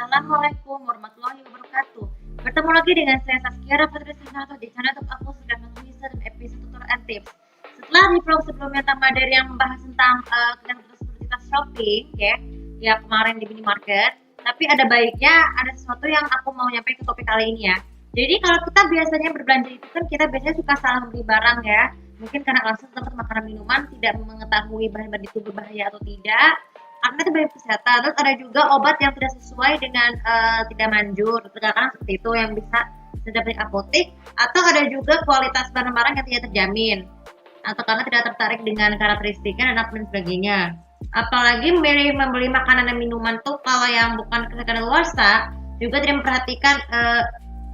Assalamualaikum warahmatullahi wabarakatuh. Bertemu lagi dengan saya Saskia Putri Sinato di channel YouTube aku sudah menulis dalam episode tutorial and tips. Setelah di vlog sebelumnya tambah dari yang membahas tentang kegiatan shopping ya kemarin di minimarket, tapi ada baiknya ada sesuatu yang aku mau nyampe ke topik kali ini ya. Jadi kalau kita biasanya berbelanja itu kan kita biasanya suka salah membeli barang ya. Mungkin karena langsung tempat makanan minuman tidak mengetahui bahan-bahan itu berbahaya atau tidak, karena itu bahaya kesehatan. Terus ada juga obat yang tidak sesuai dengan tidak manjur, terkadang seperti itu yang bisa terdapat di apotek, atau ada juga kualitas barang-barang yang tidak terjamin, atau karena tidak tertarik dengan karakteristiknya dan lain sebagainya. Apalagi membeli makanan dan minuman tuh kalau yang bukan kadaluarsa juga tidak memperhatikan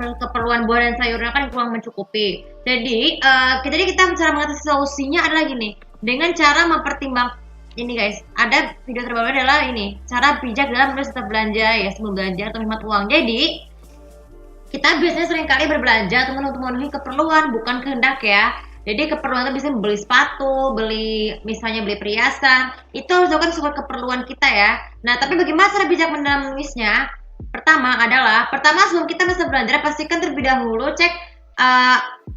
keperluan buah dan sayurnya kan kurang mencukupi. Jadi kita cara mengatasi solusinya adalah gini, dengan cara mempertimbangkan ini guys, ada video terbaru adalah ini cara bijak dalam setiap belanja ya, sebelum belanja atau menghemat uang. Jadi kita biasanya seringkali berbelanja untuk memenuhi keperluan bukan kehendak ya. Jadi keperluan itu bisa beli sepatu, misalnya beli perhiasan, itu harus dilakukan sesuai keperluan kita ya. Nah tapi bagaimana cara bijak menulisnya? Pertama sebelum kita bisa belanja pastikan terlebih dahulu cek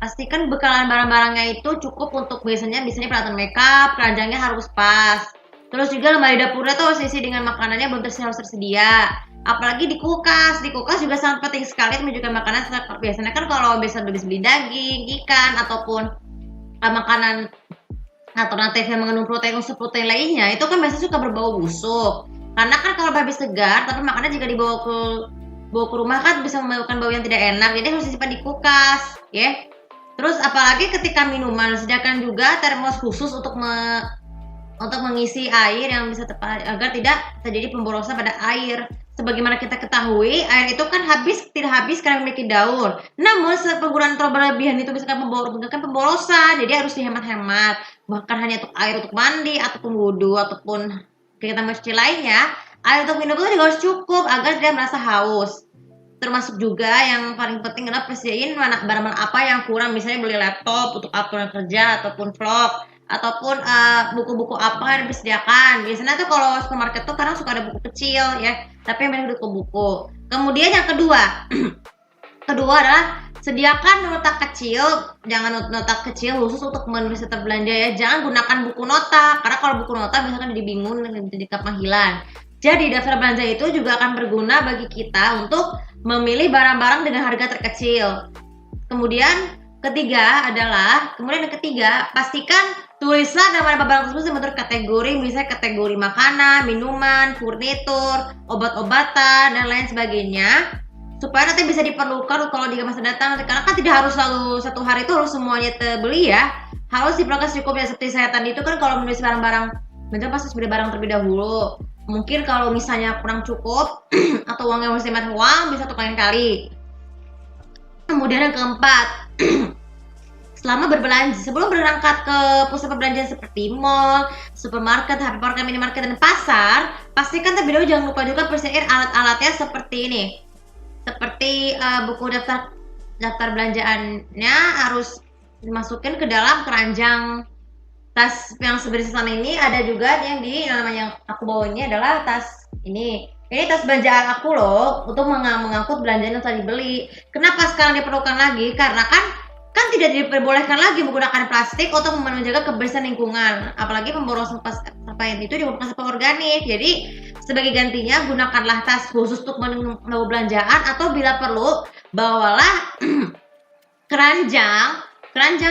pastikan bekalan barang-barangnya itu cukup untuk biasanya peralatan makeup, keranjangnya harus pas. Terus juga lemari dapurnya tuh isi dengan makanannya belum harus tersedia. Apalagi di kulkas juga sangat penting sekali menunjukkan makanan. Biasanya kan kalau biasa beli daging, ikan ataupun makanan alternatif yang mengandung protein unsur protein lainnya, itu kan biasanya suka berbau busuk. Karena kan kalau habis segar, tapi makannya jika dibawa ke rumah kan bisa menimbulkan bau yang tidak enak, jadi harus disimpan di kulkas ya. Terus apalagi ketika minuman, sediakan juga termos khusus untuk mengisi air yang bisa tepat agar tidak terjadi pemborosan pada air. Sebagaimana kita ketahui, air itu kan tidak habis karena memiliki daun. Namun penggunaan terlalu berlebihan itu bisa menyebabkan pemborosan, jadi harus dihemat-hemat. Bahkan hanya untuk air untuk mandi ataupun wudhu ataupun kegiatan mencuci lainnya, air untuk minum itu juga harus cukup agar tidak merasa haus. Termasuk juga yang paling penting adalah persediaan barang-barang apa yang kurang, misalnya beli laptop untuk aturan kerja ataupun vlog ataupun buku-buku apa yang disediakan. Biasanya tuh kalau supermarket tuh kadang suka ada buku kecil ya, tapi yang banyak buku-buku. Kemudian yang kedua adalah sediakan nota kecil, jangan nota kecil khusus untuk menulis daftar belanja ya. Jangan gunakan buku nota, karena kalau buku nota biasanya jadi bingung dan jadi panggilan. Jadi daftar belanja itu juga akan berguna bagi kita untuk memilih barang-barang dengan harga terkecil. Kemudian yang ketiga, pastikan tulislah nama barang tersebut menurut kategori, misalnya kategori makanan, minuman, furnitur, obat-obatan, dan lain sebagainya, supaya nanti bisa diperlukan kalau di masa datang. Karena kan tidak harus selalu satu hari itu harus semuanya terbeli ya, harus diperlukan secukupnya. Seperti saya tadi itu kan kalau menulis barang-barang, misalnya pasti beli barang terlebih dahulu. Mungkin kalau misalnya kurang cukup atau uangnya masih hemat uang, bisa tukar kali. Kemudian yang keempat, selama berbelanja, sebelum berangkat ke pusat perbelanjaan seperti mall, supermarket, hypermarket, minimarket, dan pasar, pastikan terlebih dahulu jangan lupa juga persediaan alat-alatnya seperti ini. Seperti buku daftar belanjaannya harus dimasukin ke dalam keranjang. Tas yang seperti sana ini ada juga yang namanya aku bawa ini adalah tas ini. Ini tas belanjaan aku loh, untuk mengangkut belanjaan yang tadi beli. Kenapa sekarang diperlukan lagi? Karena kan tidak diperbolehkan lagi menggunakan plastik untuk menjaga kebersihan lingkungan. Apalagi pemborosan sampah itu dibutuhkan sampah organik. Jadi sebagai gantinya gunakanlah tas khusus untuk membawa belanjaan, atau bila perlu bawalah keranjang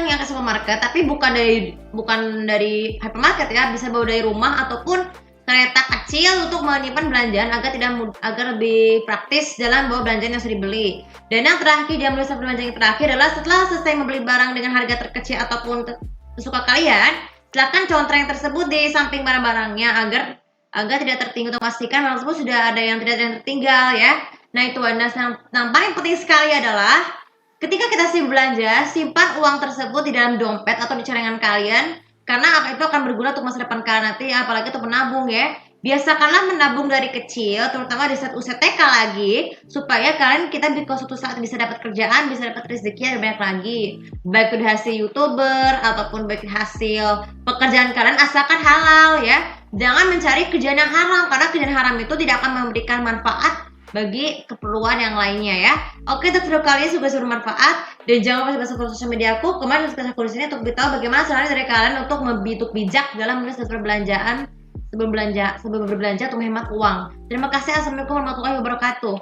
yang ke supermarket, tapi bukan dari hypermarket ya, bisa bawa dari rumah ataupun kereta kecil untuk menyimpan belanjaan agar lebih praktis dalam bawa belanjaan yang sudah dibeli. Dan yang terakhir, jangan lupa belanjaan yang terakhir adalah setelah selesai membeli barang dengan harga terkecil ataupun tersuka kalian, silakan contreng tersebut di samping barang-barangnya agar tidak tertinggal, untuk memastikan barang tersebut sudah ada yang tidak tertinggal ya. Nah itu yang paling penting sekali adalah ketika kita belanja, simpan uang tersebut di dalam dompet atau di celengan kalian, karena itu akan berguna untuk masa depan kalian nanti, apalagi untuk menabung ya. Biasakanlah menabung dari kecil, terutama di saat usia TK lagi, supaya kita suatu saat bisa dapat kerjaan, bisa dapat rezeki yang banyak lagi. Baik itu hasil YouTuber ataupun baik hasil pekerjaan kalian, asalkan halal ya. Jangan mencari kerjaan yang haram, karena kerjaan haram itu tidak akan memberikan manfaat bagi keperluan yang lainnya ya. Oke, untuk video kali ini semoga bermanfaat dan jangan lupa subscribe sosial media aku. Kemarin subscribe aku di sini untuk tahu bagaimana caranya dari kalian untuk bijak dalam menulis perbelanjaan sebelum berbelanja untuk menghemat uang. Terima kasih. Assalamualaikum warahmatullahi wabarakatuh.